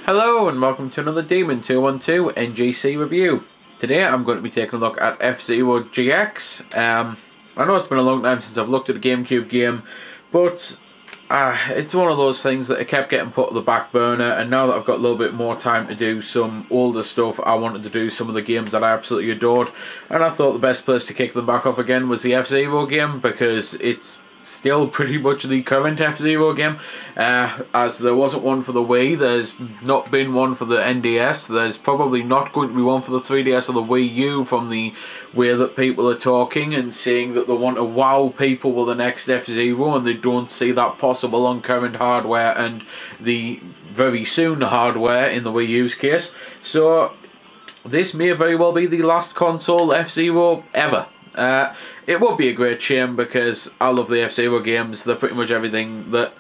Hello and welcome to another Demon 212 NGC review. Today I'm going to be taking a look at F-ZeroGX. I know it's been a long time since I've looked at a GameCube game, but it's one of those things that I kept getting put on the back burner, and now that I've got a little bit more time to do some older stuff, I wanted to do some of the games that I absolutely adored, and I thought the best place to kick them back off again was the F-Zero game, because it's still pretty much the current F-Zero game. As there wasn't one for the Wii, there's not been one for the NDS, there's probably not going to be one for the 3DS or the Wii U, from the way that people are talking and saying that they want to wow people with the next F-Zero, and they don't see that possible on current hardware and the very soon hardware in the Wii U's case. So this may very well be the last console F-Zero ever. It would be a great shame, because I love the F-Zero games. They're pretty much everything that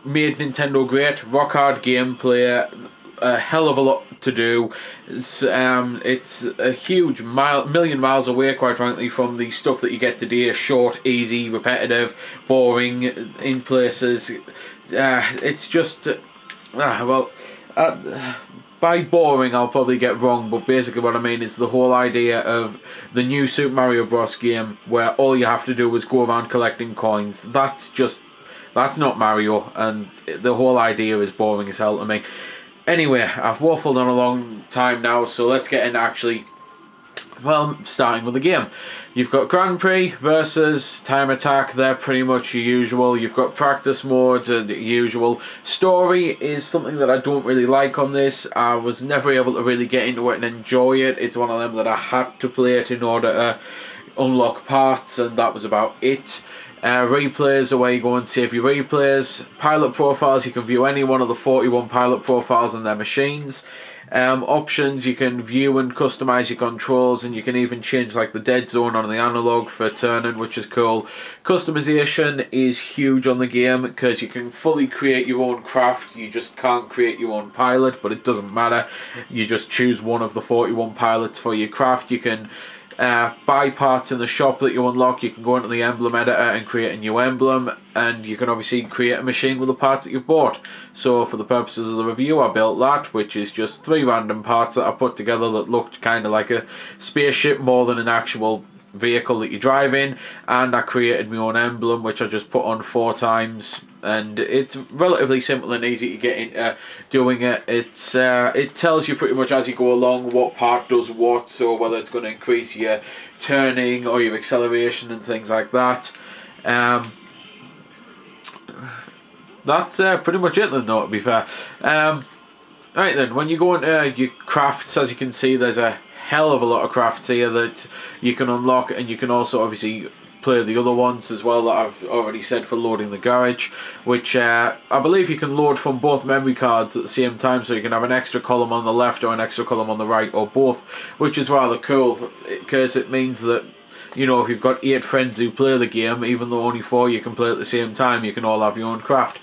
made Nintendo great. Rock hard gameplay, a hell of a lot to do. It's a huge million miles away, quite frankly, from the stuff that you get today. Short, easy, repetitive, boring in places. It's just by boring I'll probably get wrong, but basically what I mean is the whole idea of the new Super Mario Bros. Game, where all you have to do is go around collecting coins. That's not Mario, and the whole idea is boring as hell to me. Anyway, I've waffled on a long time now, so let's get into actually, well, starting with the game. You've got Grand Prix versus Time Attack, they're pretty much your usual. You've got practice modes and the usual. Story is something that I don't really like on this. I was never able to really get into it and enjoy it. It's one of them that I had to play it in order to unlock parts, and that was about it. Replays are where you go and save your replays. Pilot profiles, you can view any one of the 41 pilot profiles on their machines. Options, you can view and customize your controls, and you can even change like the dead zone on the analog for turning, which is cool. Customization is huge on the game, because you can fully create your own craft. You just can't create your own pilot, but it doesn't matter. You just choose one of the 41 pilots for your craft. You can buy parts in the shop that you unlock. You can go into the emblem editor and create a new emblem, and you can obviously create a machine with the parts that you've bought. So for the purposes of the review, I built that, which is just 3 random parts that I put together that looked kind of like a spaceship more than an actual vehicle that you drive in, and I created my own emblem, which I just put on 4 times, and it's relatively simple and easy to get into doing it. It tells you pretty much as you go along what part does what, so whether it's going to increase your turning or your acceleration and things like that. That's pretty much it then, though, to be fair. Right then, when you go into your crafts, as you can see, there's a hell of a lot of crafts here that you can unlock, and you can also obviously play the other ones as well that I've already said for loading the garage, which I believe you can load from both memory cards at the same time, so you can have an extra column on the left or an extra column on the right, or both, which is rather cool, because it means that, you know, if you've got 8 friends who play the game, even though only 4 you can play at the same time, you can all have your own craft.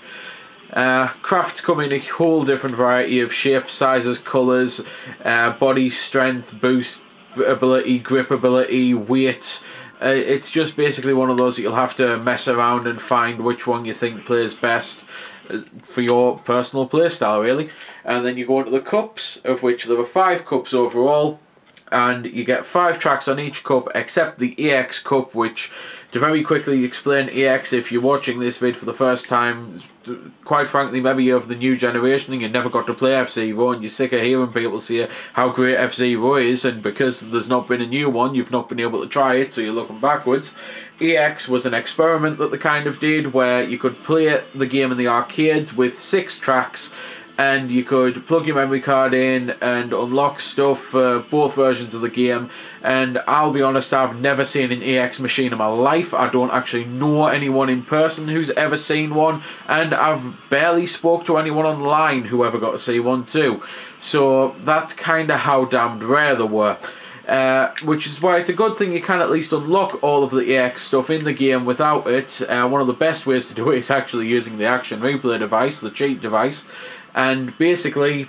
Crafts come in a whole different variety of shapes, sizes, colours, body strength, boost ability, grip ability, weight. It's just basically one of those that you'll have to mess around and find which one you think plays best for your personal playstyle, really. And then you go into the cups, of which there are 5 cups overall, and you get 5 tracks on each cup except the EX cup, which, to very quickly explain EX, if you're watching this vid for the first time, quite frankly, maybe you're of the new generation and you never got to play F-Zero, and you're sick of hearing people say how great F-Zero is, and because there's not been a new one, you've not been able to try it, so you're looking backwards. EX was an experiment that they kind of did, where you could play the game in the arcades with 6 tracks, and you could plug your memory card in and unlock stuff for both versions of the game. And I'll be honest, I've never seen an EX machine in my life. I don't actually know anyone in person who's ever seen one, and I've barely spoke to anyone online who ever got to see one too. So that's kind of how damned rare they were. Which is why it's a good thing you can at least unlock all of the EX stuff in the game without it. One of the best ways to do it is actually using the action replay device, the cheat device. And basically,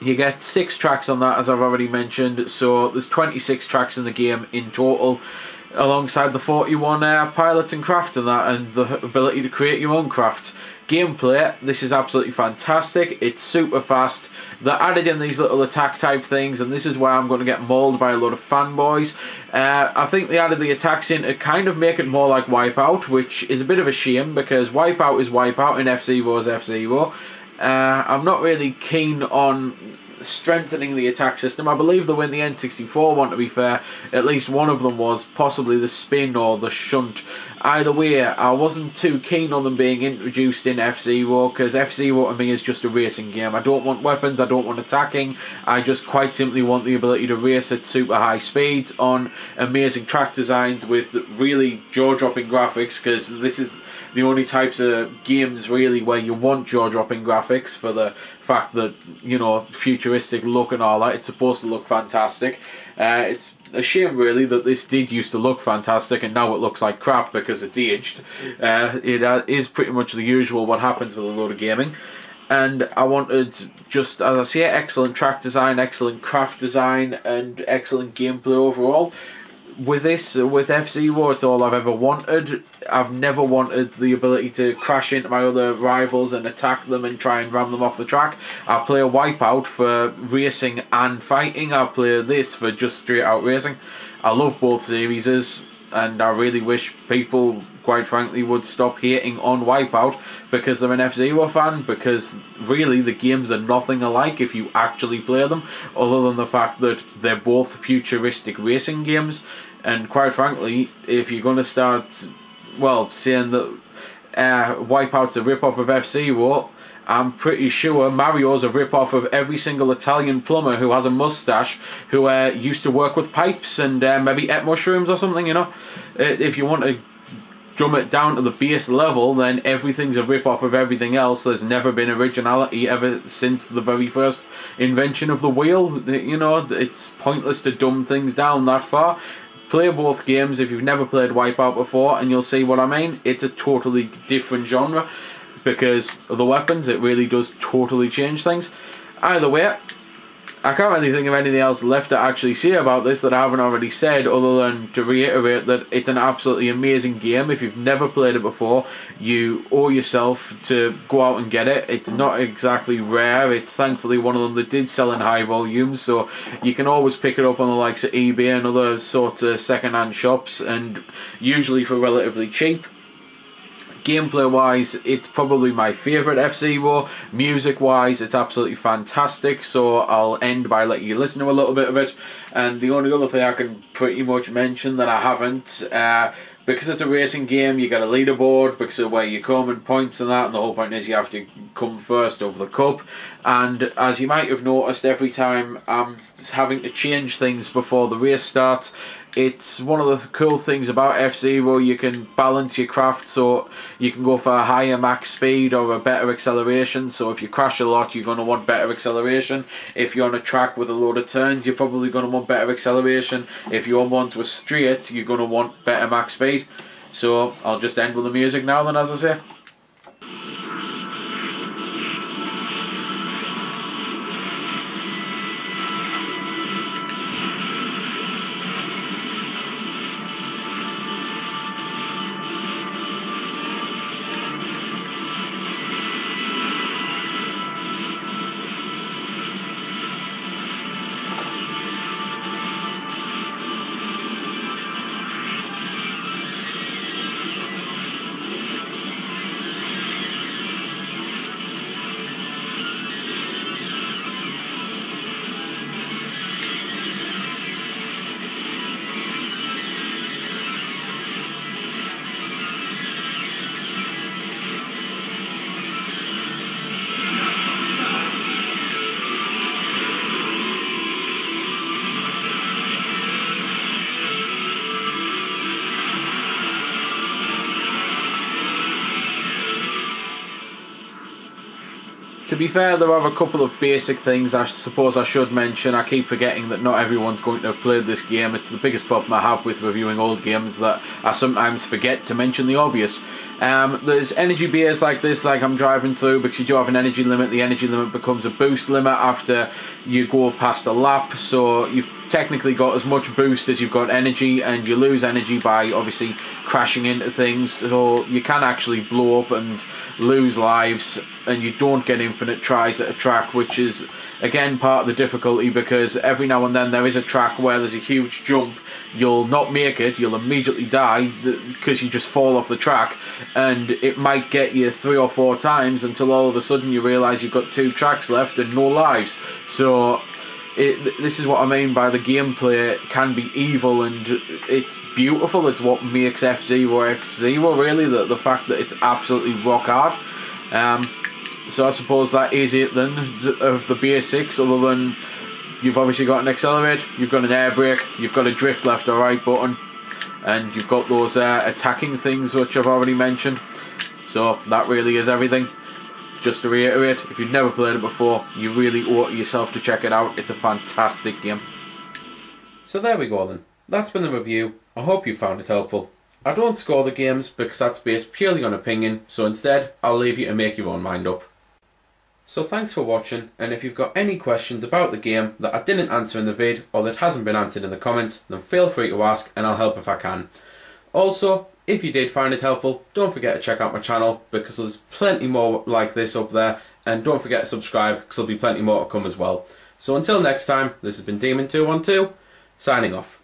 you get 6 tracks on that, as I've already mentioned, so there's 26 tracks in the game in total. alongside the 41 pilot and craft and that, and the ability to create your own craft. Gameplay, this is absolutely fantastic. It's super fast. They added in these little attack type things, and this is why I'm going to get mauled by a lot of fanboys. I think they added the attacks in to kind of make it more like Wipeout, which is a bit of a shame because Wipeout is Wipeout and F-Zero is F-Zero. I'm not really keen on strengthening the attack system. I believe they were in the N64 one, to be fair. At least one of them was, possibly the spin or the shunt. Either way, I wasn't too keen on them being introduced in F-Zero, because F-Zero to me is just a racing game. I don't want weapons, I don't want attacking, I just quite simply want the ability to race at super high speeds on amazing track designs with really jaw-dropping graphics, because this is the only types of games really where you want jaw-dropping graphics, for the fact that, you know, futuristic look and all that. It's supposed to look fantastic. It's a shame really that this did used to look fantastic and now it looks like crap because it's aged. It is pretty much the usual what happens with a load of gaming. And I wanted, just as I say, excellent track design, excellent craft design, and excellent gameplay overall. With this, with F-Zero, it's all I've ever wanted. I've never wanted the ability to crash into my other rivals and attack them and try and ram them off the track. I play a Wipeout for racing and fighting. I play this for just straight out racing. I love both series, and I really wish people, quite frankly, would stop hating on Wipeout because they're an F-Zero fan, because really the games are nothing alike if you actually play them, other than the fact that they're both futuristic racing games. And quite frankly, if you're going to start, well, saying that Wipeout's a rip-off of F-Zero, I'm pretty sure Mario's a rip-off of every single Italian plumber who has a mustache, who used to work with pipes and maybe ate mushrooms or something, you know. If you want to dumb it down to the base level, then everything's a rip-off of everything else. There's never been originality ever since the very first invention of the wheel. You know, it's pointless to dumb things down that far. Play both games if you've never played Wipeout before and you'll see what I mean. It's a totally different genre because of the weapons. It really does totally change things. Either way, I can't really think of anything else left to actually say about this that I haven't already said, other than to reiterate that it's an absolutely amazing game. If you've never played it before, you owe yourself to go out and get it. It's not exactly rare. It's thankfully one of them that did sell in high volumes, so you can always pick it up on the likes of eBay and other sorts of second-hand shops, and usually for relatively cheap. Gameplay wise, it's probably my favourite F-Zero. Music wise, it's absolutely fantastic, so I'll end by letting you listen to a little bit of it. And the only other thing I can pretty much mention that I haven't, because it's a racing game, you get a leaderboard because of where you come and points and that, and the whole point is you have to come first over the cup. And as you might have noticed, every time I'm having to change things before the race starts, it's one of the cool things about F-Zero. You can balance your craft so you can go for a higher max speed or a better acceleration. So if you crash a lot, you're going to want better acceleration. If you're on a track with a load of turns, you're probably going to want better acceleration. If you're onto a straight, you're going to want better max speed. So I'll just end with the music now then, as I say. To be fair, there are a couple of basic things I suppose I should mention. I keep forgetting that not everyone's going to have played this game. It's the biggest problem I have with reviewing old games, that I sometimes forget to mention the obvious. There's energy beers like this, like I'm driving through, because you do have an energy limit. The energy limit becomes a boost limit after you go past a lap, so you've technically got as much boost as you've got energy, and you lose energy by obviously crashing into things, so you can actually blow up and lose lives, and you don't get infinite tries at a track, which is again part of the difficulty, because every now and then there is a track where there's a huge jump, you'll not make it, you'll immediately die because you just fall off the track, and it might get you 3 or 4 times until all of a sudden you realise you've got 2 tracks left and no lives. So this is what I mean by the gameplay can be evil, and it's beautiful. It's what makes F-Zero F-Zero, really, the fact that it's absolutely rock hard. So I suppose that is it then of the basics, other than you've obviously got an accelerate, you've got an air brake, you've got a drift left or right button, and you've got those attacking things which I've already mentioned. So that really is everything. Just to reiterate, if you've never played it before, you really owe it yourself to check it out. It's a fantastic game. So there we go then. That's been the review. I hope you found it helpful. I don't score the games because that's based purely on opinion, so instead I'll leave you to make your own mind up. So thanks for watching, and if you've got any questions about the game that I didn't answer in the vid or that hasn't been answered in the comments, then feel free to ask and I'll help if I can. Also, if you did find it helpful, don't forget to check out my channel because there's plenty more like this up there, and don't forget to subscribe because there'll be plenty more to come as well. So until next time, this has been Demon212, signing off.